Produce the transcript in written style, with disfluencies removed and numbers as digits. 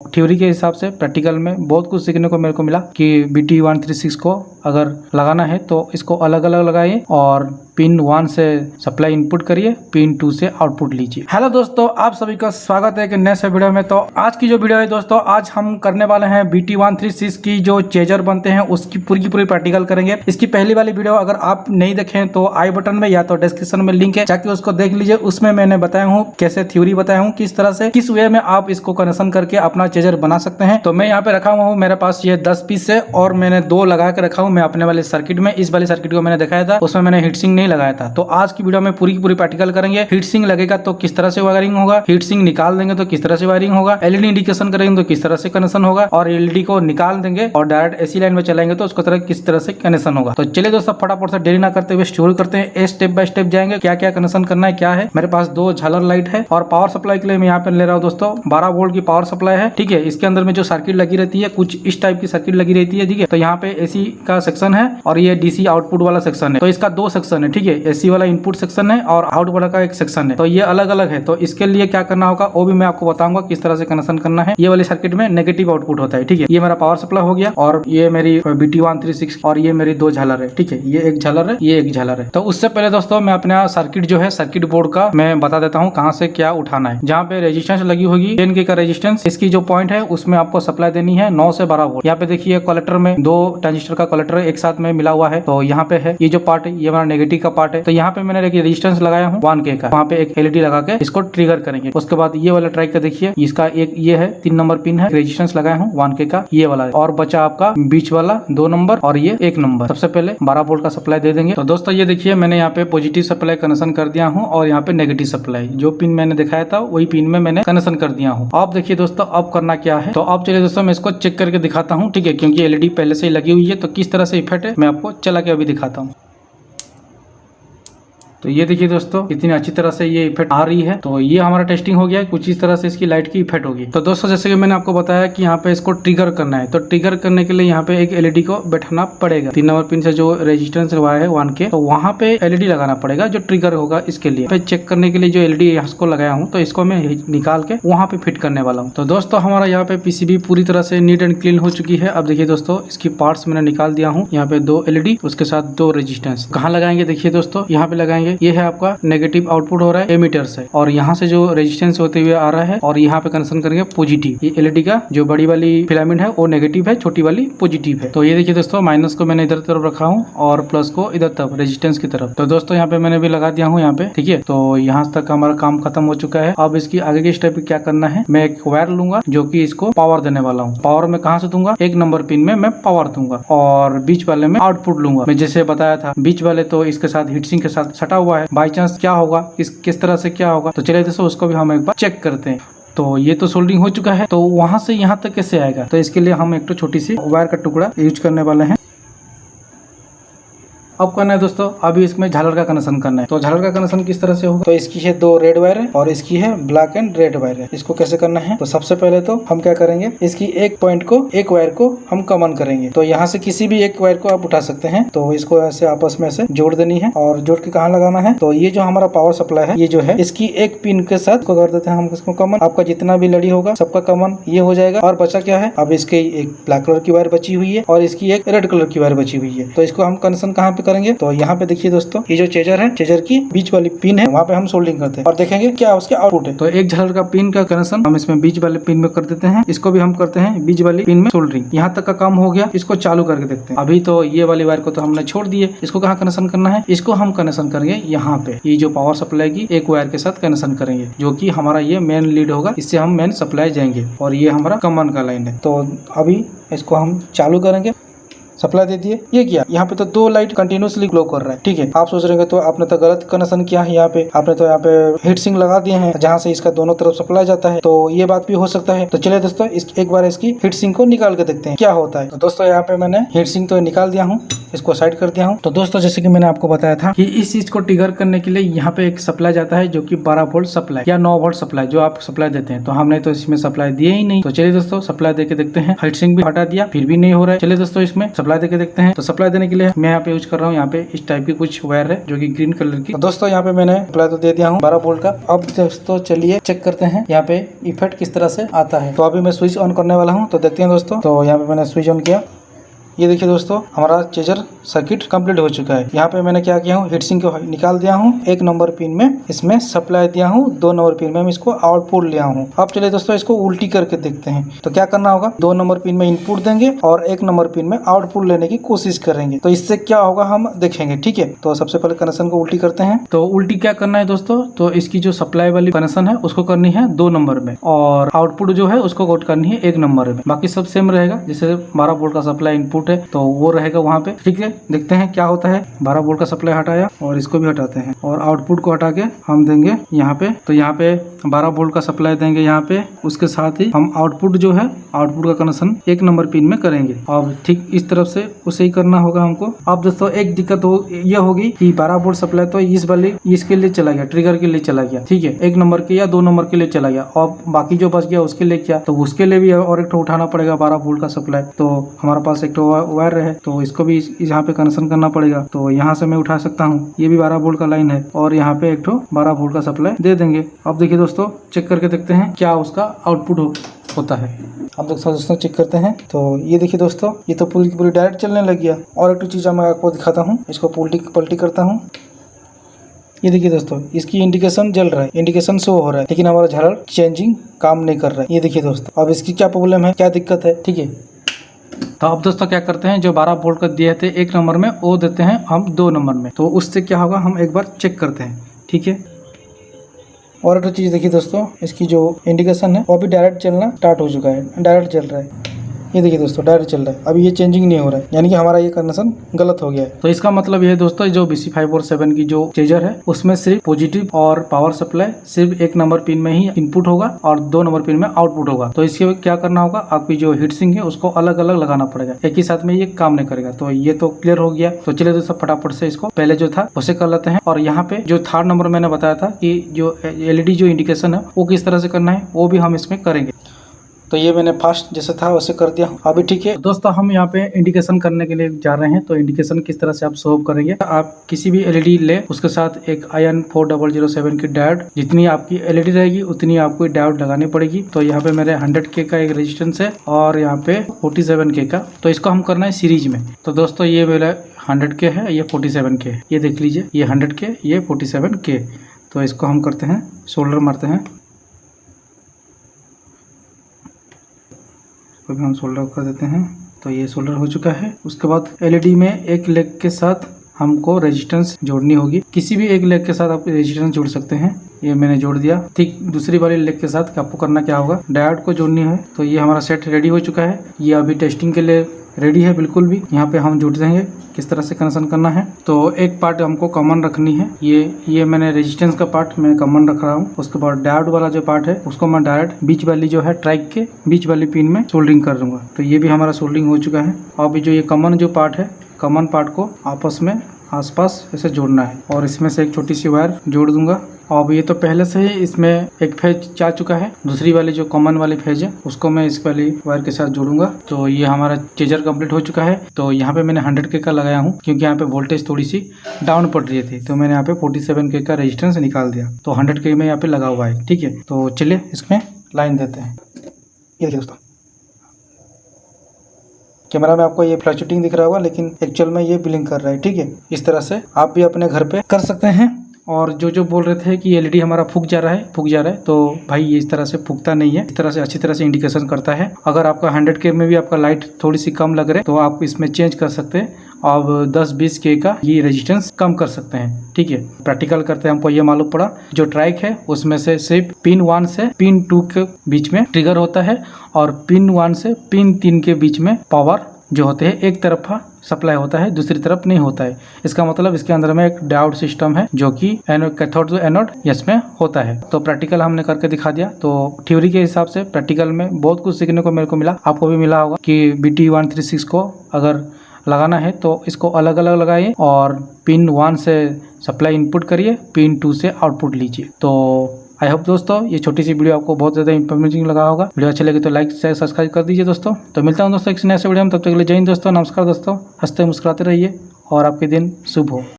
Theory के हिसाब से प्रैक्टिकल में बहुत कुछ सीखने को मेरे को मिला कि BT136 को अगर लगाना है तो इसको अलग अलग लगाइए और पिन 1 से सप्लाई इनपुट करिए, पिन 2 से आउटपुट लीजिए। हेलो दोस्तों, आप सभी का स्वागत है एक नए से वीडियो में। तो आज की जो वीडियो है दोस्तों, आज हम करने वाले हैं BT136 की जो चेजर बनते हैं उसकी पूरी की पूरी प्रैक्टिकल करेंगे। इसकी पहली वाली वीडियो अगर आप नहीं देखें तो आई बटन में या तो डिस्क्रिप्शन में लिंक है, जाके उसको देख लीजिए। उसमें मैंने बताया हूँ कैसे थ्योरी बताया हूँ, किस तरह से किस वे में आप इसको कनेक्शन करके अपना चेजर बना सकते हैं। तो मैं यहाँ पे रखा हुआ हूँ, मेरे पास ये 10 पीस है और मैंने 2 लगा के रखा हूँ मैं अपने वाले सर्किट में। इस वाले सर्किट को मैंने दिखाया था, उसमें मैंने हीट सिंक नहीं लगाया था। तो आज की वीडियो में पूरी की पूरी प्रैक्टिकल करेंगे। हीट सिंक लगेगा तो किस तरह से वायरिंग होगा, हीट सिंक निकाल देंगे तो किस तरह से वायरिंग होगा, एलईडी इंडिकेशन करेंगे तो किस तरह से कनेक्शन होगा, और एलईडी को निकाल देंगे और डायरेक्ट एसी लाइन में चलाएंगे तो उसको किस तरह से कनेक्शन होगा। तो चलिए दोस्तों, फटाफट से देरी ना करते हुए शुरू करते हैं। स्टेप बाय स्टेप जाएंगे, क्या क्या कनेक्शन करना है क्या है। मेरे पास 2 झालर लाइट है और पावर सप्लाई के लिए मैं यहाँ पे ले रहा हूँ दोस्तों 12 वोल्ट की पावर सप्लाई है। ठीक है, इसके अंदर में जो सर्किट लगी रहती है कुछ इस टाइप की सर्किट लगी रहती है। ठीक है, तो यहाँ पे एसी का सेक्शन है और ये डीसी आउटपुट वाला सेक्शन है। तो इसका 2 सेक्शन है। ठीक है, एसी वाला इनपुट सेक्शन है और आउट वाला का एक सेक्शन है। तो ये अलग अलग है। तो इसके लिए क्या करना होगा वो भी मैं आपको बताऊंगा किस तरह से कनेक्शन करना है। ये वाली सर्किट में नेगेटिव आउटपुट होता है। ठीक है, ये मेरा पावर सप्लाई हो गया और ये मेरी BT136 और ये मेरी 2 झालर है। ठीक है, ये एक झालर है, ये एक झालर है। तो उससे पहले दोस्तों मैं अपना सर्किट जो है सर्किट बोर्ड का मैं बता देता हूँ कहाँ से क्या उठाना है। जहाँ पे रेजिस्टेंस लगी होगी 10K का रेजिस्टेंस, इसकी जो पॉइंट है उसमें आपको सप्लाई देनी है 9 से 12 वोल्ट। यहाँ पे देखिए कलेक्टर में 2 ट्रांजिस्टर का कलेक्टर एक साथ में मिला हुआ है। तो यहाँ पे है ये जो पार्ट है ये हमारा नेगेटिव का पार्ट है। तो यहाँ पे मैंने रेजिस्टेंस लगाया हूँ 1K का, वहाँ पे एक एलईडी लगा के इसको ट्रिगर करेंगे। उसके बाद ये वाला ट्राई का देखिए, इसका एक ये है 3 नंबर पिन है, रेजिस्टेंस लगाया हूँ 1K का ये वाला है। और बचा आपका बीच वाला 2 नंबर और ये 1 नंबर। सबसे पहले 12 वोल्ट का सप्लाई दे देंगे। तो दोस्तों ये देखिए मैंने यहाँ पे पॉजिटिव सप्लाई कनेक्शन कर दिया हूँ और यहाँ पे नेगेटिव सप्लाई जो पिन मैंने दिखाया था वही पिन में मैंने कनेक्शन कर दिया हूँ। आप देखिए दोस्तों अब करना क्या है। तो अब चलिए दोस्तों मैं इसको चेक करके दिखाता हूँ। ठीक है, क्योंकि एलईडी पहले से ही लगी हुई है तो किस तरह से इफेक्ट है मैं आपको चला के अभी दिखाता हूँ। तो ये देखिए दोस्तों कितनी अच्छी तरह से ये इफेक्ट आ रही है। तो ये हमारा टेस्टिंग हो गया है, कुछ इस तरह से इसकी लाइट की इफेक्ट होगी। तो दोस्तों जैसे कि मैंने आपको बताया कि यहाँ पे इसको ट्रिगर करना है। तो ट्रिगर करने के लिए यहाँ पे एक एलईडी को बैठाना पड़ेगा। 3 नंबर पिन से जो रेजिस्टेंस लगाया है 1K, तो वहाँ पे एलईडी लगाना पड़ेगा जो ट्रिगर होगा। इसके लिए चेक करने के लिए जो एलईडी इसको लगाया हूँ तो इसको मैं निकाल के वहाँ पे फिट करने वाला हूँ। तो दोस्तों हमारा यहाँ पे पीसीबी पूरी तरह से नीट एंड क्लीन हो चुकी है। अब देखिए दोस्तों इसकी पार्ट्स मैंने निकाल दिया हूँ। यहाँ पे 2 एलईडी उसके साथ 2 रेजिस्टेंस कहाँ लगाएंगे देखिए दोस्तों, यहाँ पे लगाएंगे। ये है आपका नेगेटिव आउटपुट हो रहा है एमीटर से और यहाँ से जो रेजिस्टेंस होते हुए आ रहा है और यहाँ पे कनेक्शन करेंगे पॉजिटिव। ये एलईडी का जो बड़ी वाली फिलामेंट है वो नेगेटिव है, छोटी वाली पॉजिटिव है। तो ये देखिए दोस्तों माइनस को मैंने इधर तरफ रखा हूँ और प्लस को इधर तरफ रेजिस्टेंस की तरफ। तो दोस्तों यहाँ पे मैंने भी लगा दिया हूँ यहाँ पे। ठीक है, तो यहाँ तक हमारा काम खत्म हो चुका है। अब इसकी आगे की स्टेप क्या करना है, मैं एक वायर लूंगा जो की इसको पावर देने वाला हूँ। पावर में कहाँ से दूंगा, 1 नंबर पिन में मैं पावर दूंगा और बीच वाले में आउटपुट लूंगा। मैं जैसे बताया था बीच वाले तो इसके साथ हीट सिंक के साथ सटा हुआ है, बाई चांस क्या होगा किस तरह से क्या होगा। तो चलिए दोस्तों उसको भी हम एक बार चेक करते हैं। तो ये तो सोल्डरिंग हो चुका है, तो वहां से यहाँ तक कैसे आएगा। तो इसके लिए हम एक तो छोटी सी वायर का टुकड़ा यूज करने वाले हैं। अब करना है दोस्तों, अभी इसमें झालर का कनेक्शन करना है। तो झालर का कनेक्शन किस तरह से होगा, तो इसकी है 2 रेड वायर है और इसकी है ब्लैक एंड रेड वायर है। इसको कैसे करना है, तो सबसे पहले तो हम क्या करेंगे, इसकी एक पॉइंट को एक वायर को हम कॉमन करेंगे। तो यहाँ से किसी भी एक वायर को आप उठा सकते हैं। तो इसको ऐसे आपस में से जोड़ देनी है और जोड़ के कहाँ लगाना है, तो ये जो हमारा पावर सप्लाई है ये जो है इसकी एक पिन के साथ को कर देते हैं हम इसको कॉमन। आपका जितना भी लड़ी होगा सबका कॉमन ये हो जाएगा। और बचा क्या है, अब इसके एक ब्लैक कलर की वायर बची हुई है और इसकी एक रेड कलर की वायर बची हुई है। तो इसको हम कनेक्शन कहाँ पे करेंगे, तो यहाँ पे देखिए दोस्तों ये जो चेजर है, चेजर की बीच वाली पिन है वहाँ पे हम सोल्डिंग करते हैं और देखेंगे क्या उसके आउटपुट है। तो एक झालर का पिन का कनेक्शन हम इसमें बीच वाले पिन में कर देते हैं। इसको भी हम करते हैं बीच वाली पिन में सोल्डरिंग। यहाँ तक का काम हो गया, इसको चालू करके देखते हैं। अभी तो ये वाली वायर को तो हमने छोड़ दिए, इसको कहाँ कनेक्शन करना है, इसको हम कनेक्शन करेंगे यहाँ पे। ये जो पावर सप्लाई की एक वायर के साथ कनेक्शन करेंगे जो की हमारा ये मेन लीड होगा, इससे हम मेन सप्लाई जाएंगे और ये हमारा कॉमन का लाइन है। तो अभी इसको हम चालू करेंगे, सप्लाई दे दिए। ये क्या, यहाँ पे तो 2 लाइट कंटिन्यूसली ग्लो कर रहा है। ठीक है, आप सोच रहे हैं तो आपने तो गलत कनेक्शन किया है। यहाँ पे आपने तो यहाँ पे हीट सिंक लगा दिए हैं जहाँ से इसका दोनों तरफ सप्लाई जाता है। तो ये बात भी हो सकता है। तो चलिए दोस्तों एक बार इसकी हीट सिंक को निकाल के देखते हैं क्या होता है। तो दोस्तों यहाँ पे मैंने हीट सिंक तो निकाल दिया हूँ, इसको साइड कर दिया हूँ। तो दोस्तों जैसे कि मैंने आपको बताया था कि इस चीज को ट्रिगर करने के लिए यहाँ पे एक सप्लाई जाता है जो कि 12 वोल्ट सप्लाई या 9 वोल्ट सप्लाई जो आप सप्लाई देते हैं। तो हमने तो इसमें सप्लाई दिए ही नहीं। तो चलिए दोस्तों सप्लाई देके देखते हैं। हीट सिंक भी हटा दिया फिर भी नहीं हो रहा है। चलिए दोस्तों इसमें सप्लाई सप्लाई देके देखते हैं। तो सप्लाई देने के लिए मैं यहाँ पे यूज कर रहा हूँ, यहाँ पे इस टाइप की कुछ वायर है जो कि ग्रीन कलर की। तो दोस्तों यहाँ पे मैंने सप्लाई तो दे दिया हूँ 12 वोल्ट का। अब दोस्तों चलिए चेक करते हैं यहाँ पे इफेक्ट किस तरह से आता है। तो अभी मैं स्विच ऑन करने वाला हूँ, तो देखते हैं दोस्तों। तो यहाँ पे मैंने स्विच ऑन किया, ये देखिए दोस्तों हमारा चार्जर सर्किट कंप्लीट हो चुका है। यहाँ पे मैंने क्या किया हूँ, हीटसिंक को निकाल दिया हूँ, 1 नंबर पिन में इसमें सप्लाई दिया हूँ, 2 नंबर पिन में इसको आउटपुट लिया हूँ। अब चलिए दोस्तों इसको उल्टी करके देखते हैं। तो क्या करना होगा, 2 नंबर पिन में इनपुट देंगे और 1 नंबर पिन में आउटपुट लेने की कोशिश करेंगे। तो इससे क्या होगा हम देखेंगे, ठीक है। तो सबसे पहले कनेक्शन को उल्टी करते हैं। तो उल्टी क्या करना है दोस्तों, तो इसकी जो सप्लाई वाली कनेक्शन है उसको करनी है 2 नंबर में और आउटपुट जो है उसको करनी है 1 नंबर में। बाकी सब सेम रहेगा, जैसे 12 वोल्ट का सप्लाई इनपुट है तो वो रहेगा वहाँ पे, ठीक है। देखते हैं क्या होता है। 12 वोल्ट का सप्लाई हटाया और इसको भी हटाते हैं और आउटपुट को हटा के हम देंगे यहाँ पे। तो यहाँ पे 12 वोल्ट का सप्लाई देंगे यहाँ पे, उसके साथ ही हम आउटपुट जो है आउटपुट का कनेक्शन 1 नंबर पिन में करेंगे। अब ठीक इस तरफ से उसे ही करना होगा हमको। अब दोस्तों एक दिक्कत ये होगी कि 12 वोल्ट सप्लाई तो इस वाली इसके लिए चला गया, ट्रिगर के लिए चला गया, ठीक है, 1 नंबर के या 2 नंबर के लिए चला गया। और बाकी जो बच गया उसके लिए क्या, तो उसके लिए भी और एक उठाना पड़ेगा 12 वोल्ट का सप्लाई। तो हमारे पास एक वायर है तो इसको भी यहाँ पे कनेक्शन करना पड़ेगा। तो यहाँ से मैं उठा सकता हूँ, ये भी 12 वोल्ट का लाइन है और यहाँ पे एक 12 वोल्ट का सप्लाई दे देंगे। अब देखिए दोस्तों चेक करके देखते हैं क्या उसका आउटपुट होता है। अब दोस्तों चेक करते हैं। तो ये देखिए दोस्तों ये तो पूरी पूरी डायरेक्ट चलने लग गया। और एक चीज़ मैं आपको दिखाता हूँ, इसको पलटी करता हूँ। ये देखिए दोस्तों इसकी इंडिकेशन जल रहा है, इंडिकेशन शो हो रहा है, लेकिन हमारा झालर चेंजिंग काम नहीं कर रहा है। ये देखिए दोस्तों अब इसकी क्या प्रॉब्लम है, क्या दिक्कत है, ठीक है। तो अब दोस्तों क्या करते हैं, जो 12 वोल्ट का दिए थे 1 नंबर में वो देते हैं हम 2 नंबर में। तो उससे क्या होगा हम एक बार चेक करते हैं, ठीक है। और एक चीज़ देखिए दोस्तों, इसकी जो इंडिकेशन है वो भी डायरेक्ट चलना स्टार्ट हो चुका है, डायरेक्ट चल रहा है। ये देखिए दोस्तों डायरेक्ट चल रहा है, अभी ये चेंजिंग नहीं हो रहा है, यानी कि हमारा ये कनेक्शन गलत हो गया है। तो इसका मतलब ये है दोस्तों, जो BC547 की जो चार्जर है उसमें सिर्फ पॉजिटिव और पावर सप्लाई सिर्फ 1 नंबर पिन में ही इनपुट होगा और 2 नंबर पिन में आउटपुट होगा। तो इसके क्या करना होगा, आपकी जो हीटसिंक है उसको अलग अलग लगाना पड़ेगा, एक ही साथ में ये काम नहीं करेगा। तो ये तो क्लियर हो गया। तो चलिए दोस्तों फटाफट से इसको पहले जो था उसे कर लेते हैं। और यहाँ पे जो 3rd नंबर मैंने बताया था कि जो LED जो इंडिकेशन है वो किस तरह से करना है वो भी हम इसमें करेंगे। तो ये मैंने फास्ट जैसे था वैसे कर दिया, अभी ठीक है। दोस्तों हम यहाँ पे इंडिकेशन करने के लिए जा रहे हैं। तो इंडिकेशन किस तरह से आप सोल्व करेंगे, आप किसी भी LED ले, उसके साथ एक IN 4007 की डायोड, जितनी आपकी LED रहेगी उतनी आपको डायोड लगानी पड़ेगी। तो यहाँ पे मेरे 100K का एक रेजिस्टेंस है और यहाँ पे 47K का। तो इसको हम करना है सीरीज में। तो दोस्तों ये मेरा 100K है, ये 47K है, ये देख लीजिए, ये 100K, ये 47K। तो इसको हम करते हैं, सोल्डर मारते हैं, भी हम सोल्डर कर देते हैं। तो ये सोल्डर हो चुका है। उसके बाद LED में एक लेग के साथ हमको रेजिस्टेंस जोड़नी होगी, किसी भी एक लेग के साथ आप रेजिस्टेंस जोड़ सकते हैं। ये मैंने जोड़ दिया। ठीक दूसरी वाली लेग के साथ आपको करना क्या होगा, डायोड को जोड़नी है। तो ये हमारा सेट रेडी हो चुका है, ये अभी टेस्टिंग के लिए रेडी है बिल्कुल भी। यहाँ पे हम जोड़ देंगे किस तरह से कनेक्शन करना है। तो एक पार्ट हमको कॉमन रखनी है, ये मैंने रेजिस्टेंस का पार्ट मैं कॉमन रख रहा हूँ। उसके बाद डायोड वाला जो पार्ट है उसको मैं डायरेक्ट बीच वाली जो है ट्राइक के बीच वाली पिन में सोल्डरिंग कर दूंगा। तो ये भी हमारा सोल्डरिंग हो चुका है। अभी जो ये कॉमन जो पार्ट है, कॉमन पार्ट को आपस में आसपास ऐसे जोड़ना है और इसमें से एक छोटी सी वायर जोड़ दूंगा। अब ये तो पहले से ही इसमें एक फेज जा चुका है, दूसरी वाली जो कॉमन वाली फेज है उसको मैं इस वाली वायर के साथ जोड़ूंगा। तो ये हमारा चार्जर कंप्लीट हो चुका है। तो यहाँ पे मैंने 100K का लगाया हूँ क्योंकि यहाँ पे वोल्टेज थोड़ी सी डाउन पड़ रही थी। तो मैंने यहाँ पे 47K का रेजिस्टेंस निकाल दिया। तो 100K में यहाँ पे लगा हुआ है, ठीक है। तो चलिए इसमें लाइन देते हैं। ये देखिए दोस्तों, कैमरा में आपको ये फ्लैशूटिंग दिख रहा होगा, लेकिन एक्चुअल में ये ब्लिंक कर रहा है, ठीक है। इस तरह से आप भी अपने घर पे कर सकते हैं। और जो बोल रहे थे कि LED हमारा फूक जा रहा है, तो भाई ये इस तरह से फूकता नहीं है, इस तरह से अच्छी तरह से इंडिकेशन करता है। अगर आपका 100K में भी आपका लाइट थोड़ी सी कम लग रहा है तो आप इसमें चेंज कर सकते हैं। अब 10-20K का ये रेजिस्टेंस कम कर सकते हैं, ठीक है। प्रैक्टिकल करते हैं हमको ये मालूम पड़ा, जो ट्राइक है उसमें से सिर्फ पिन 1 से पिन 2 के बीच में ट्रिगर होता है और पिन 1 से पिन 3 के बीच में पावर जो होते हैं एक तरफा सप्लाई होता है, दूसरी तरफ नहीं होता है। इसका मतलब इसके अंदर में एक डायोड सिस्टम है जो कि कैथोड टू एनोड इसमें होता है। तो प्रैक्टिकल हमने करके दिखा दिया। तो थ्योरी के हिसाब से प्रैक्टिकल में बहुत कुछ सीखने को मेरे को मिला, आपको भी मिला होगा कि BT136 को अगर लगाना है तो इसको अलग अलग लगाइए और पिन 1 से सप्लाई इनपुट करिए, पिन 2 से आउटपुट लीजिए। तो आई होप दोस्तों ये छोटी सी वीडियो आपको बहुत ज़्यादा इंफॉर्मेटिव लगा होगा। वीडियो अच्छा लगे तो लाइक शेयर सब्सक्राइब कर दीजिए दोस्तों। तो मिलता हूँ दोस्तों एक नए वीडियो में, तब तक के लिए जय हिंद दोस्तों, नमस्कार दोस्तों, हंसते मुस्कुराते रहिए और आपके दिन शुभ हो।